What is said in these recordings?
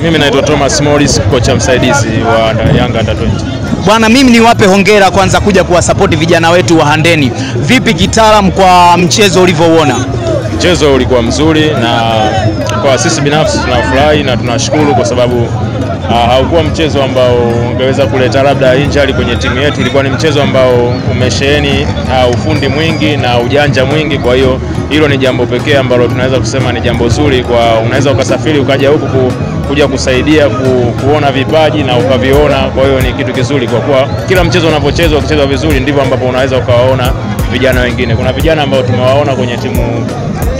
Mimi naitwa Thomas Morris, kocha msaidizi wa Yanga Under 20. Bwana, mimi niwape hongera kwanza kuja kuwasupport vijana wetu wa Handeni. Vipi kitaalamu kwa mchezo ulivyouona? Mchezo ulikuwa mzuri na kwa sisi binafsi tunafurahi na tunashukuru kwa sababu haukuwa mchezo ambao ungeweza kuleta labda injury kwenye timu yetu. Ilikuwa ni mchezo ambao umesheheni ufundi mwingi na ujanja mwingi. Kwa hiyo hilo ni jambo pekee ambalo tunaweza kusema ni jambo zuri, kwa unaweza ukasafiri ukaja huku kuja kusaidia kuona vipaji na ukaviona. Kwa hiyo ni kitu kizuri, kwa kuwa kila mchezo unapochezwa ukichezwa vizuri ndivyo ambapo unaweza ukawaona vijana wengine. Kuna vijana ambao tumewaona kwenye timu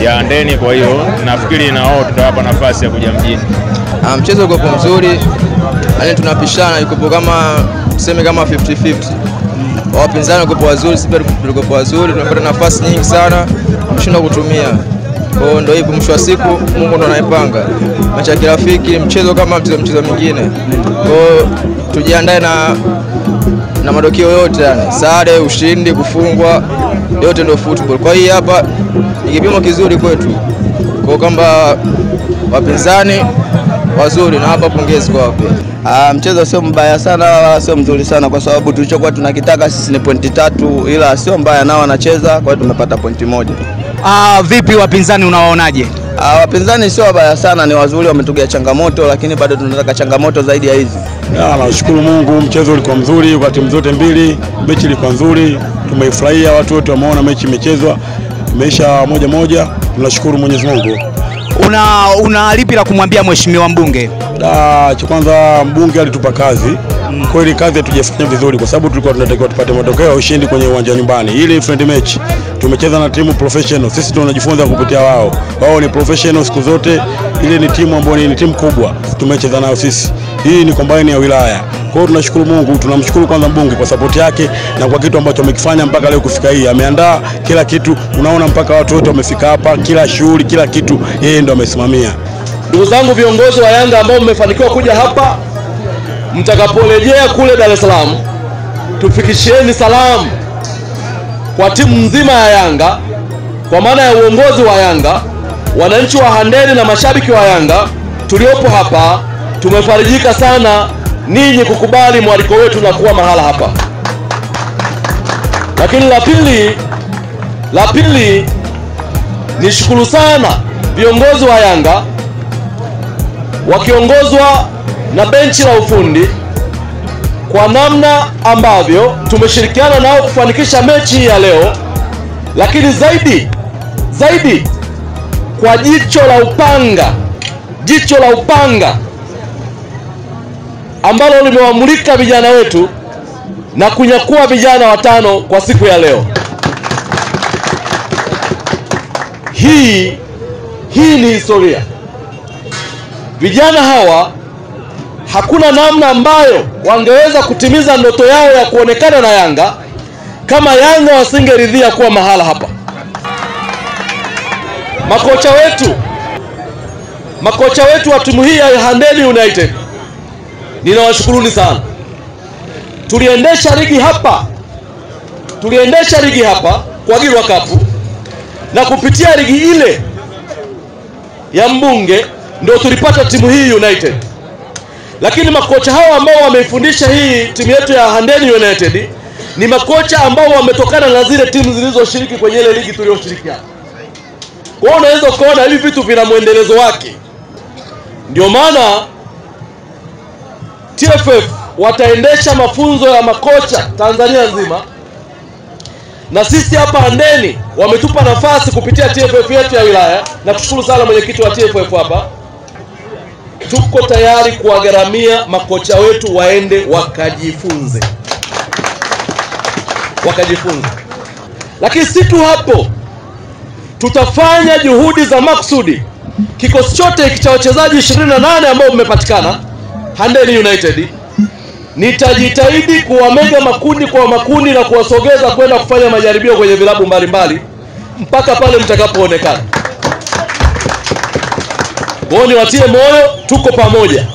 ya Handeni, kwa hiyo nafikiri na wao tutawapa nafasi ya kuja mjini. Mchezo uko mzuri, yani tunapishana, yuko kama tuseme kama 50-50. Wapinzani wako wazuri, sisi tuko wazuri, tunapata nafasi nyingi sana, tunashinda kutumia. Kwa ndio hivyo, mwisho wa siku Mungu ndo anaipanga. Mechi ya kirafiki, mchezo kama mchezo mwingine. Kwa tujiandae na matokeo yote, yani sare, ushindi, kufungwa, yote ndio football. Kwa hiyo hapa ni kipimo kizuri kwetu. Kwa kwamba wapinzani wazuri na hapa pongezi kwa wapi. Mchezo sio mbaya sana wala sio mzuri sana, kwa sababu tulichokuwa tunakitaka sisi ni pointi 3, ila sio mbaya, nao wanacheza, kwa hiyo tumepata pointi 1. Vipi wapinzani unawaonaje? Wapinzani sio wabaya sana, ni wazuri, wametugea changamoto, lakini bado tunataka changamoto zaidi ya hizi. Nashukuru Mungu, mchezo ulikuwa mzuri kwa timu zote mbili, mechi ilikuwa nzuri, tumeifurahia, watu wote wameona mechi imechezwa, imeisha 1-1, tunashukuru Mwenyezi Mungu. Una lipi la kumwambia mheshimiwa mbunge? Cha kwanza, mbunge alitupa kazi. Kweli kazi hatujafanya vizuri kwa sababu tulikuwa tunatakiwa tupate matokeo ya ushindi kwenye uwanja nyumbani. Ile friendly match tumecheza na timu professional. Sisi tunajifunza kupitia wao. Wao ni professional siku zote. Ile ni timu ambayo ni timu kubwa. Tumecheza nayo sisi. Hii ni combine ya wilaya. Kwa hiyo tunashukuru Mungu, tunamshukuru kwanza mbunge kwa support yake na kwa kitu ambacho amekifanya mpaka leo kufika hii. Ameandaa kila kitu. Unaona mpaka watu wote wamefika hapa, kila shughuli, kila kitu yeye ndo amesimamia. Ndugu zangu viongozi wa Yanga ambao mmefanikiwa kuja hapa, mtakaporejea kule Dar es Salaam, tufikishieni salamu kwa timu nzima ya Yanga, kwa maana ya uongozi wa Yanga, wananchi wa Handeni na mashabiki wa Yanga tuliopo hapa. Tumefarijika sana ninyi kukubali mwaliko wetu na kuwa mahala hapa. Lakini la pili nishukuru sana viongozi wa Yanga wakiongozwa na benchi la ufundi kwa namna ambavyo tumeshirikiana nao kufanikisha mechi ya leo, lakini zaidi kwa jicho la upanga ambalo limewamulika vijana wetu na kunyakua vijana 5 kwa siku ya leo. Hii ni historia. Vijana hawa hakuna namna ambayo wangeweza kutimiza ndoto yao ya kuonekana na Yanga kama Yanga wasingeridhia kuwa mahala hapa. Makocha wetu wa timu hii ya Handeni United, ninawashukuruni sana. Tuliendesha ligi hapa kwa Girwa Cup, na kupitia ligi ile ya mbunge ndio tulipata timu hii United. Lakini makocha hao ambao wameifundisha hii timu yetu ya Handeni United ni makocha ambao wametokana na zile timu zilizoshiriki kwenye ile ligi tuliyoshirikiana. Kwa hiyo unaweza kuona hivi vitu vina muendelezo wake. Ndio maana TFF wataendesha mafunzo ya makocha Tanzania nzima, na sisi hapa Handeni wametupa nafasi kupitia TFF yetu ya wilaya, na kushukuru sana mwenyekiti wa TFF hapa. Tuko tayari kuwagharamia makocha wetu waende wakajifunze. Lakini si tu hapo, tutafanya juhudi za maksudi. Kikosi chote cha wachezaji 28 ambao mmepatikana Handeni United, nitajitahidi kuwamega makundi kwa makundi na kuwasogeza kwenda kufanya majaribio kwenye vilabu mbalimbali mpaka pale mtakapoonekana. Watie moyo, tuko pamoja.